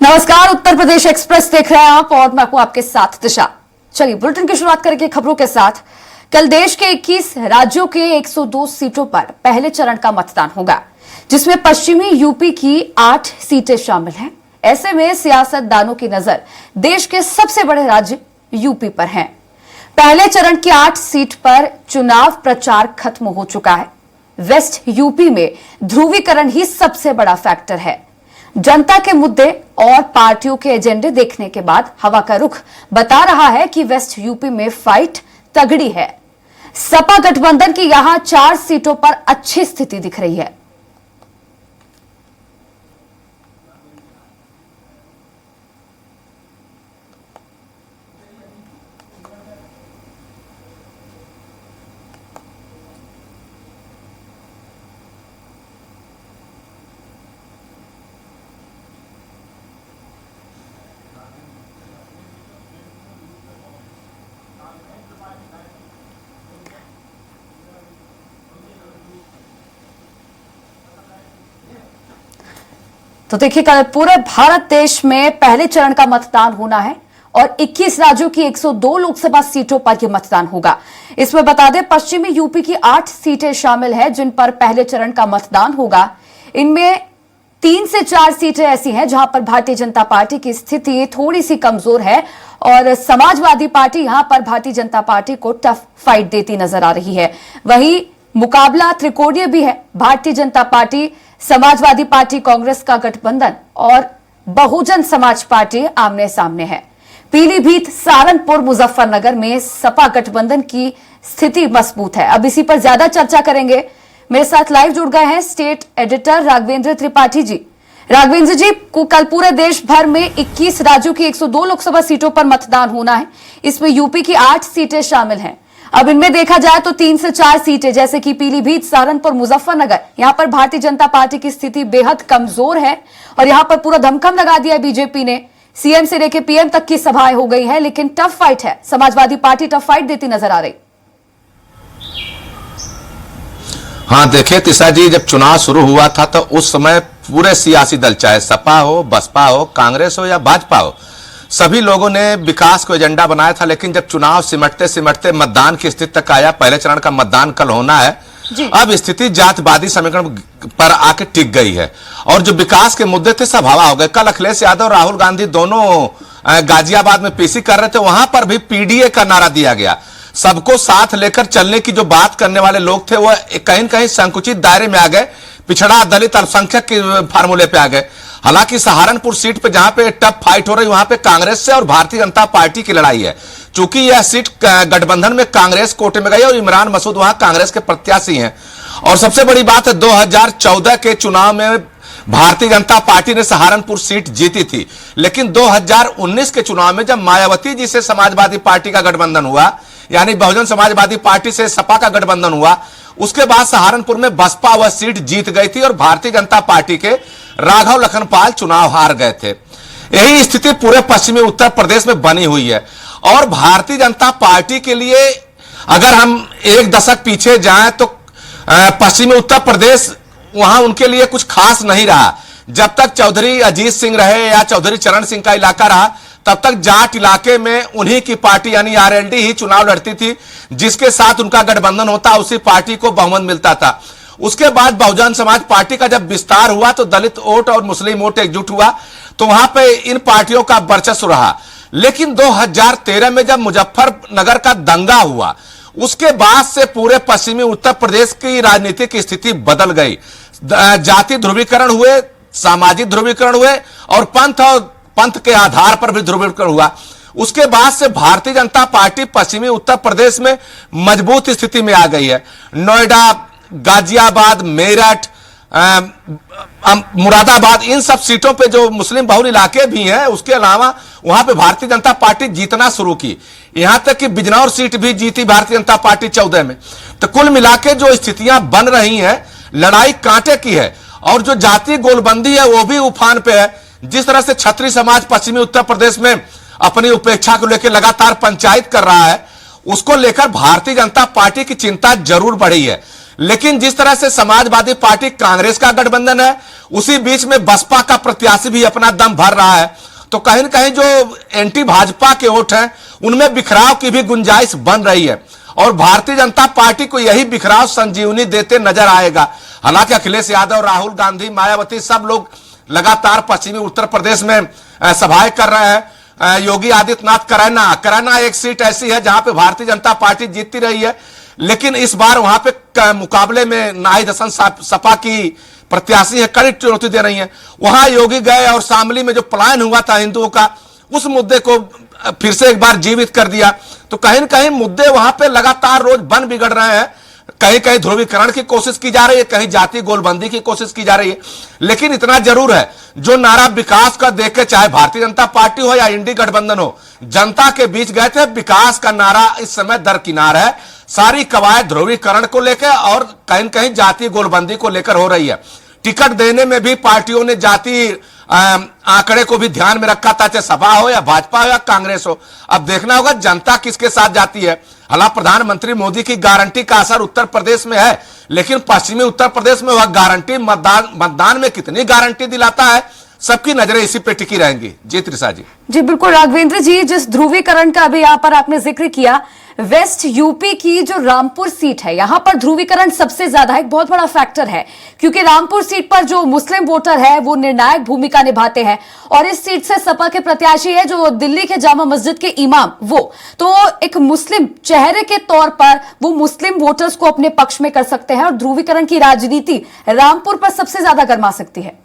नमस्कार, उत्तर प्रदेश एक्सप्रेस देख रहे हैं आप और मैं हूं आपके साथ दिशा। चलिए बुलेटिन की शुरुआत करेंगे खबरों के साथ। कल देश के 21 राज्यों के 102 सीटों पर पहले चरण का मतदान होगा, जिसमें पश्चिमी यूपी की 8 सीटें शामिल हैं। ऐसे में सियासतदानों की नजर देश के सबसे बड़े राज्य यूपी पर है। पहले चरण की 8 सीट पर चुनाव प्रचार खत्म हो चुका है। वेस्ट यूपी में ध्रुवीकरण ही सबसे बड़ा फैक्टर है। जनता के मुद्दे और पार्टियों के एजेंडे देखने के बाद हवा का रुख बता रहा है कि वेस्ट यूपी में फाइट तगड़ी है। सपा गठबंधन की यहां 4 सीटों पर अच्छी स्थिति दिख रही है। तो देखिए, कल पूरे भारत देश में पहले चरण का मतदान होना है और 21 राज्यों की 102 लोकसभा सीटों पर यह मतदान होगा। इसमें बता दें, पश्चिमी यूपी की 8 सीटें शामिल हैं जिन पर पहले चरण का मतदान होगा। इनमें 3 से 4 सीटें ऐसी हैं जहां पर भारतीय जनता पार्टी की स्थिति थोड़ी सी कमजोर है और समाजवादी पार्टी यहां पर भारतीय जनता पार्टी को टफ फाइट देती नजर आ रही है। वहीं मुकाबला त्रिकोणीय भी है। भारतीय जनता पार्टी, समाजवादी पार्टी, कांग्रेस का गठबंधन और बहुजन समाज पार्टी आमने सामने है। पीलीभीत, सहारनपुर, मुजफ्फरनगर में सपा गठबंधन की स्थिति मजबूत है। अब इसी पर ज्यादा चर्चा करेंगे। मेरे साथ लाइव जुड़ गए हैं स्टेट एडिटर राघवेंद्र त्रिपाठी जी। राघवेंद्र जी, को कल पूरे देश भर में 21 राज्यों की 102 लोकसभा सीटों पर मतदान होना है। इसमें यूपी की 8 सीटें शामिल हैं। अब इनमें देखा जाए तो 3 से 4 सीटें जैसे कि पीलीभीत, सहारनपुर, मुजफ्फरनगर, यहां पर भारतीय जनता पार्टी की स्थिति बेहद कमजोर है और यहां पर पूरा दमखम लगा दिया बीजेपी ने। सीएम से लेकर पीएम तक की सभाएं हो गई है, लेकिन टफ फाइट है। समाजवादी पार्टी टफ फाइट देती नजर आ रही। हाँ, देखिए तिशा जी, जब चुनाव शुरू हुआ था तो उस समय पूरे सियासी दल, चाहे सपा हो, बसपा हो, कांग्रेस हो या भाजपा हो, सभी लोगों ने विकास को एजेंडा बनाया था। लेकिन जब चुनाव सिमटते सिमटते मतदान की स्थिति तक आया, पहले चरण का मतदान कल होना है, अब स्थिति जातवादी समीकरण पर आके टिक गई है और जो विकास के मुद्दे थे सब हवा हो गए। कल अखिलेश यादव और राहुल गांधी दोनों गाजियाबाद में पीसी कर रहे थे, वहां पर भी पीडीए का नारा दिया गया। सबको साथ लेकर चलने की जो बात करने वाले लोग थे वो कहीं न कहीं संकुचित दायरे में आ गए, पिछड़ा, दलित, अल्पसंख्यक के फार्मूले पे आ गए। हालांकि सहारनपुर सीट पे जहां पे टफ फाइट हो रही, वहां पे कांग्रेस से और भारतीय जनता पार्टी की लड़ाई है। चूंकि यह सीट गठबंधन में कांग्रेस कोटे में गई और इमरान मसूद वहां कांग्रेस के प्रत्याशी हैं। और सबसे बड़ी बात है, 2014 के चुनाव में भारतीय जनता पार्टी ने सहारनपुर सीट जीती थी, लेकिन 2019 के चुनाव में जब मायावती जी से समाजवादी पार्टी का गठबंधन हुआ, यानी बहुजन समाजवादी पार्टी से सपा का गठबंधन हुआ, उसके बाद सहारनपुर में बसपा वह सीट जीत गई थी और भारतीय जनता पार्टी के राघव लखनपाल चुनाव हार गए थे। यही स्थिति पूरे पश्चिमी उत्तर प्रदेश में बनी हुई है और भारतीय जनता पार्टी के लिए अगर हम एक दशक पीछे जाएं तो पश्चिमी उत्तर प्रदेश वहां उनके लिए कुछ खास नहीं रहा। जब तक चौधरी अजीत सिंह रहे या चौधरी चरण सिंह का इलाका रहा, तब तक जाट इलाके में उन्हीं की पार्टी यानी आरएलडी ही चुनाव लड़ती थी। जिसके साथ उनका गठबंधन होता, उसी पार्टी को बहुमत मिलता था। उसके बाद बहुजन समाज पार्टी का जब विस्तार हुआ तो दलित वोट और मुस्लिम वोट एकजुट हुआ, तो वहां पे इन पार्टियों का वर्चस्व रहा। लेकिन 2013 में जब मुजफ्फरनगर का दंगा हुआ, उसके बाद से पूरे पश्चिमी उत्तर प्रदेश की राजनीतिक स्थिति बदल गई। जाति ध्रुवीकरण हुए, सामाजिक ध्रुवीकरण हुए और पंथ के आधार पर भी ध्रुवीकरण हुआ। उसके बाद से भारतीय जनता पार्टी पश्चिमी उत्तर प्रदेश में मजबूत स्थिति में आ गई है। नोएडा, गाजियाबाद, मेरठ, मुरादाबाद, इन सब सीटों पे जो मुस्लिम बहुल इलाके भी हैं, उसके अलावा वहां पे भारतीय जनता पार्टी जीतना शुरू की। यहां तक कि बिजनौर सीट भी जीती भारतीय जनता पार्टी 14 में। तो कुल मिलाके जो स्थितियां बन रही हैं, लड़ाई कांटे की है और जो जातीय गोलबंदी है वो भी उफान पे है। जिस तरह से क्षत्रिय समाज पश्चिमी उत्तर प्रदेश में अपनी उपेक्षा को लेकर लगातार पंचायत कर रहा है, उसको लेकर भारतीय जनता पार्टी की चिंता जरूर बढ़ी है। लेकिन जिस तरह से समाजवादी पार्टी कांग्रेस का गठबंधन है, उसी बीच में बसपा का प्रत्याशी भी अपना दम भर रहा है, तो कहीं न कहीं जो एंटी भाजपा के वोट हैं उनमें बिखराव की भी गुंजाइश बन रही है और भारतीय जनता पार्टी को यही बिखराव संजीवनी देते नजर आएगा। हालांकि अखिलेश यादव, राहुल गांधी, मायावती सब लोग लगातार पश्चिमी उत्तर प्रदेश में सभाएं कर रहे हैं। योगी आदित्यनाथ करैना एक सीट ऐसी है जहां पे भारतीय जनता पार्टी जीतती रही है, लेकिन इस बार वहां पे मुकाबले में नाहिद हसन सपा की प्रत्याशी है, कड़ी चुनौती दे रही है। वहां योगी गए और शामली में जो पलायन हुआ था हिंदुओं का, उस मुद्दे को फिर से एक बार जीवित कर दिया। तो कहीं न कहीं मुद्दे वहां पे लगातार रोज बन बिगड़ रहे हैं। कहीं कहीं ध्रुवीकरण की कोशिश की जा रही है, कहीं जाति गोलबंदी की कोशिश की जा रही है, लेकिन इतना जरूर है, जो नारा विकास का देके, चाहे भारतीय जनता पार्टी हो या इंडी गठबंधन हो, जनता के बीच गए थे। विकास का नारा इस समय दरकिनार है। सारी कवायद ध्रुवीकरण को लेकर और कहीं न कहीं जाति गोलबंदी को लेकर हो रही है। टिकट देने में भी पार्टियों ने जाति आंकड़े को भी ध्यान में रखा था, चाहे सपा हो या भाजपा हो या कांग्रेस हो। अब देखना होगा जनता किसके साथ जाती है। हालांकि प्रधानमंत्री मोदी की गारंटी का असर उत्तर प्रदेश में है, लेकिन पश्चिमी उत्तर प्रदेश में वह गारंटी मतदान में कितनी गारंटी दिलाता है, सबकी नजरें इसी पे टिकी रहेंगी। जी त्रिषा जी। जी बिल्कुल राघवेंद्र जी, जिस ध्रुवीकरण का अभी यहाँ पर आपने जिक्र किया, वेस्ट यूपी की जो रामपुर सीट है, यहां पर ध्रुवीकरण सबसे ज्यादा एक बहुत बड़ा फैक्टर है, क्योंकि रामपुर सीट पर जो मुस्लिम वोटर है वो निर्णायक भूमिका निभाते हैं और इस सीट से सपा के प्रत्याशी है जो दिल्ली के जामा मस्जिद के इमाम, वो तो एक मुस्लिम चेहरे के तौर पर वो मुस्लिम वोटर्स को अपने पक्ष में कर सकते हैं और ध्रुवीकरण की राजनीति रामपुर पर सबसे ज्यादा गर्मा सकती है।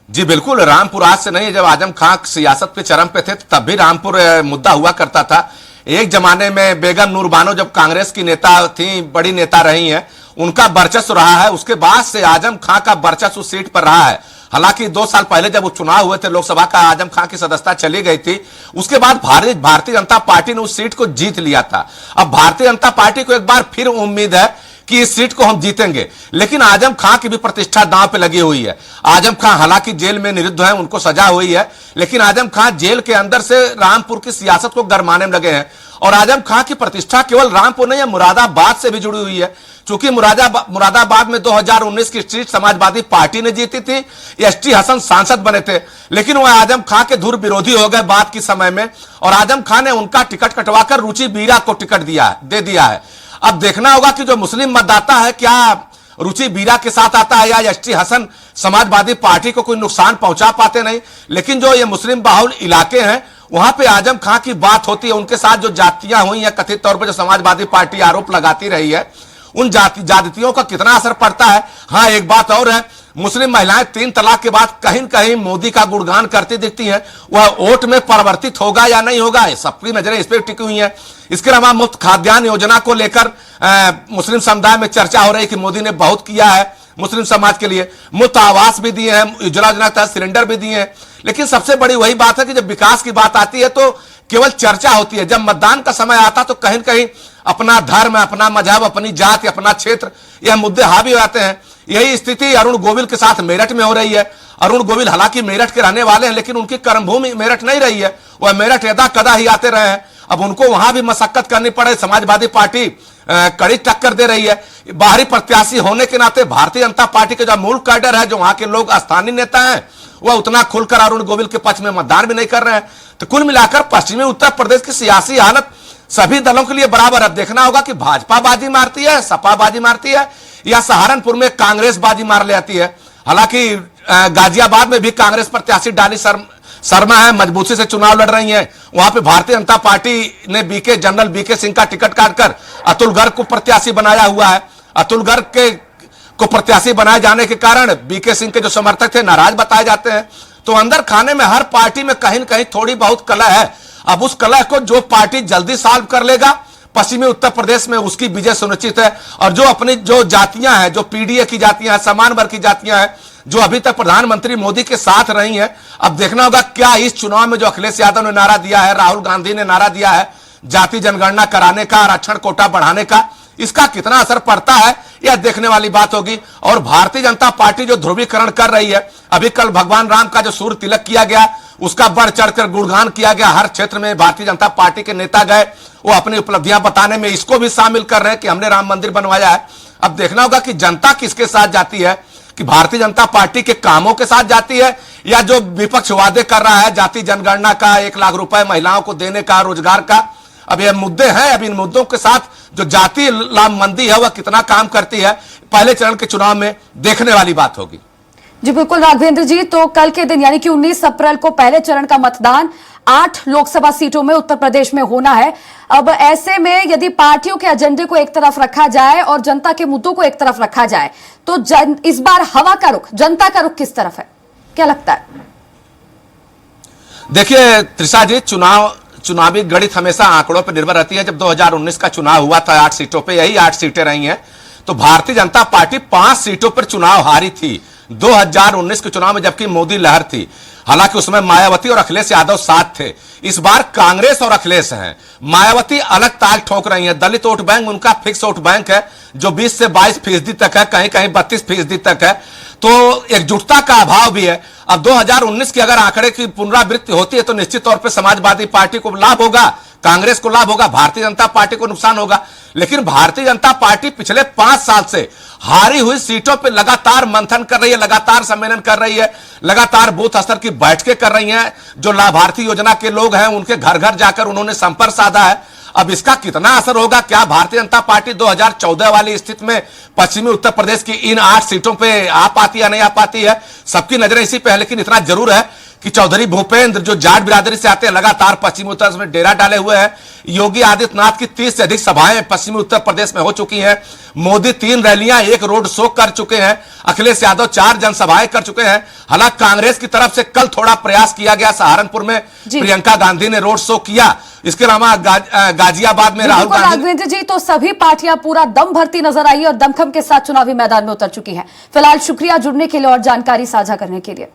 जी बिल्कुल, रामपुर आज से नहीं, जब आजम खां सियासत पे चरम पे थे तब भी रामपुर मुद्दा हुआ करता था। एक जमाने में बेगम नूर बानो जब कांग्रेस की नेता थी, बड़ी नेता रही हैं, उनका वर्चस्व रहा है। उसके बाद से आजम खां का वर्चस्व उस सीट पर रहा है। हालांकि 2 साल पहले जब वो चुनाव हुए थे लोकसभा का, आजम खां की सदस्यता चली गई थी। उसके बाद भारतीय जनता पार्टी ने उस सीट को जीत लिया था। अब भारतीय जनता पार्टी को एक बार फिर उम्मीद है कि इस सीट को हम जीतेंगे, लेकिन आजम खां की भी प्रतिष्ठा दांव पे लगी हुई है। आजम खां हालांकि जेल में निरुद्ध हैं, उनको सजा हुई है, लेकिन आजम खां जेल के अंदर से रामपुर की सियासत को गरमाने में लगे हैं। और आजम खां की प्रतिष्ठा केवल रामपुर नहीं है, मुरादाबाद से भी जुड़ी हुई है। चूंकि मुरादाबाद में 2019 की सीट समाजवादी पार्टी ने जीती थी, एसटी हसन सांसद बने थे, लेकिन वह आजम खां के धुर विरोधी हो गए बाद के समय में, और आजम खां ने उनका टिकट कटवाकर रुचि बीरा को टिकट दे दिया है। अब देखना होगा कि जो मुस्लिम मतदाता है, क्या रुचि बीरा के साथ आता है या एसटी हसन समाजवादी पार्टी को कोई नुकसान पहुंचा पाते नहीं। लेकिन जो ये मुस्लिम बाहुल इलाके हैं, वहां पे आजम खां की बात होती है। उनके साथ जो जातियां हुई हैं, कथित तौर पर जो समाजवादी पार्टी आरोप लगाती रही है, उन जातियों का कितना असर पड़ता है। हाँ, एक बात और है, मुस्लिम महिलाएं 3 तलाक के बाद कहीं न कहीं मोदी का गुणगान करती दिखती हैं। वह वोट में परिवर्तित होगा या नहीं होगा, सबकी नजरें इस पर टिकी हुई हैं। इसके अलावा मुफ्त खाद्यान्न योजना को लेकर मुस्लिम समुदाय में चर्चा हो रही है कि मोदी ने बहुत किया है मुस्लिम समाज के लिए। मुफ्त आवास भी दिए हैं, उज्ज्वला योजना के तहत सिलेंडर भी दिए हैं। लेकिन सबसे बड़ी वही बात है कि जब विकास की बात आती है तो केवल चर्चा होती है। जब मतदान का समय आता तो कहीं न कहीं अपना धर्म, अपना मजहब, अपनी जाति, अपना क्षेत्र, यह मुद्दे हावी हो जाते हैं। यही स्थिति अरुण गोविल के साथ मेरठ में हो रही है। अरुण गोविल हालांकि मेरठ के रहने वाले हैं, लेकिन उनकी कर्मभूमि मेरठ नहीं रही है। वह मेरठ यदा कदा ही आते रहे हैं। अब उनको वहां भी मशक्कत करनी पड़े। समाजवादी पार्टी कड़ी टक्कर दे रही है। बाहरी प्रत्याशी होने के नाते भारतीय जनता पार्टी के जो मूल कैडर है, जो वहां के लोग स्थानीय नेता हैं, वह उतना खुलकर अरुण गोविल के पक्ष में मतदान भी नहीं कर रहे हैं। तो कुल मिलाकर पश्चिमी उत्तर प्रदेश की सियासी हालत सभी दलों के लिए बराबर। अब देखना होगा कि भाजपा बाजी मारती है, सपा बाजी मारती है, या सहारनपुर में कांग्रेस बाजी मार ले आती है। हालांकि गाजियाबाद में भी कांग्रेस प्रत्याशी डाली शर्मा है, मजबूती से चुनाव लड़ रही हैं। वहां पे भारतीय जनता पार्टी ने जनरल बीके सिंह का टिकट काटकर अतुल गर्ग को प्रत्याशी बनाया हुआ है। अतुल गर्ग को प्रत्याशी बनाए जाने के कारण बीके सिंह के जो समर्थक थे नाराज बताए जाते हैं। तो अंदर खाने में हर पार्टी में कहीं न कहीं थोड़ी बहुत कलह है। अब उस कलह को जो पार्टी जल्दी सॉल्व कर लेगा, पश्चिमी उत्तर प्रदेश में उसकी विजय सुनिश्चित है। और जो अपनी जो जातियां हैं, जो पीडीए की जातियां हैं, समान वर्ग की जातियां हैं, जो अभी तक प्रधानमंत्री मोदी के साथ रही हैं, अब देखना होगा क्या इस चुनाव में जो अखिलेश यादव ने नारा दिया है, राहुल गांधी ने नारा दिया है जाति जनगणना कराने का, आरक्षण कोटा बढ़ाने का, इसका कितना असर पड़ता है, यह देखने वाली बात होगी। और भारतीय जनता पार्टी जो ध्रुवीकरण कर रही है, अभी कल भगवान राम का जो सूर्य तिलक किया गया, उसका बढ़ चढ़कर गुणगान किया गया। हर क्षेत्र में भारतीय जनता पार्टी के नेता गए, वो अपनी उपलब्धियां बताने में इसको भी शामिल कर रहे हैं कि हमने राम मंदिर बनवाया है। अब देखना होगा कि जनता किसके साथ जाती है, कि भारतीय जनता पार्टी के कामों के साथ जाती है, या जो विपक्ष वादे कर रहा है जाति जनगणना का, 1 लाख रुपए महिलाओं को देने का, रोजगार का। अब ये मुद्दे हैं, अब इन मुद्दों के साथ जो जाति लामबंदी है वह कितना काम करती है, पहले चरण के चुनाव में देखने वाली बात होगी। जी बिल्कुल राघवेंद्र जी, तो कल के दिन यानी कि 19 अप्रैल को पहले चरण का मतदान 8 लोकसभा सीटों में उत्तर प्रदेश में होना है। अब ऐसे में यदि पार्टियों के एजेंडे को एक तरफ रखा जाए और जनता के मुद्दों को एक तरफ रखा जाए तो इस बार हवा का रुख, जनता का रुख किस तरफ है, क्या लगता है? देखिए त्रिषा जी, चुनावी गणित हमेशा आंकड़ों पर निर्भर रहती है। जब 2019 का चुनाव हुआ था 8 सीटों पे, यही 8 सीटें रही हैं, तो भारतीय जनता पार्टी 5 सीटों पर चुनाव हारी थी 2019 के चुनाव में, जबकि मोदी लहर थी। हालांकि उसमें मायावती और अखिलेश यादव साथ थे। इस बार कांग्रेस और अखिलेश हैं। मायावती अलग ताल ठोक रही हैं। दलित वोट बैंक उनका फिक्स वोट बैंक है जो 20 से 22% तक है, कहीं कहीं 32% तक है। तो एकजुटता का अभाव भी है। अब 2019 के अगर आंकड़े की पुनरावृत्ति होती है तो निश्चित तौर पर समाजवादी पार्टी को लाभ होगा, कांग्रेस को लाभ होगा, भारतीय जनता पार्टी को नुकसान होगा। लेकिन भारतीय जनता पार्टी पिछले 5 साल से हारी हुई सीटों पर लगातार मंथन कर रही है, लगातार सम्मेलन कर रही है, लगातार बूथ स्तर की बैठकें कर रही हैं। जो लाभार्थी योजना के लोग हैं उनके घर घर जाकर उन्होंने संपर्क साधा है। अब इसका कितना असर होगा, क्या भारतीय जनता पार्टी 2014 वाली स्थिति में पश्चिमी उत्तर प्रदेश की इन 8 सीटों पे आ पाती या नहीं आ पाती है, सबकी नजरें इसी पे है। लेकिन इतना जरूर है कि चौधरी भूपेंद्र जो जाट बिरादरी से आते हैं, लगातार पश्चिमी उत्तर प्रदेश में डेरा डाले हुए हैं। योगी आदित्यनाथ की 30 से अधिक सभाएं पश्चिमी उत्तर प्रदेश में हो चुकी हैं। मोदी 3 रैलियां, 1 रोड शो कर चुके हैं। अखिलेश यादव 4 जनसभाएं कर चुके हैं। हालांकि कांग्रेस की तरफ से कल थोड़ा प्रयास किया गया, सहारनपुर में प्रियंका गांधी ने रोड शो किया। इसके अलावा गाजियाबाद में राहुल गांधी। राघवेंद्र जी, तो सभी पार्टियां पूरा दम भरती नजर आई और दमखम के साथ चुनावी मैदान में उतर चुकी हैं। फिलहाल शुक्रिया जुड़ने के लिए और जानकारी साझा करने के लिए।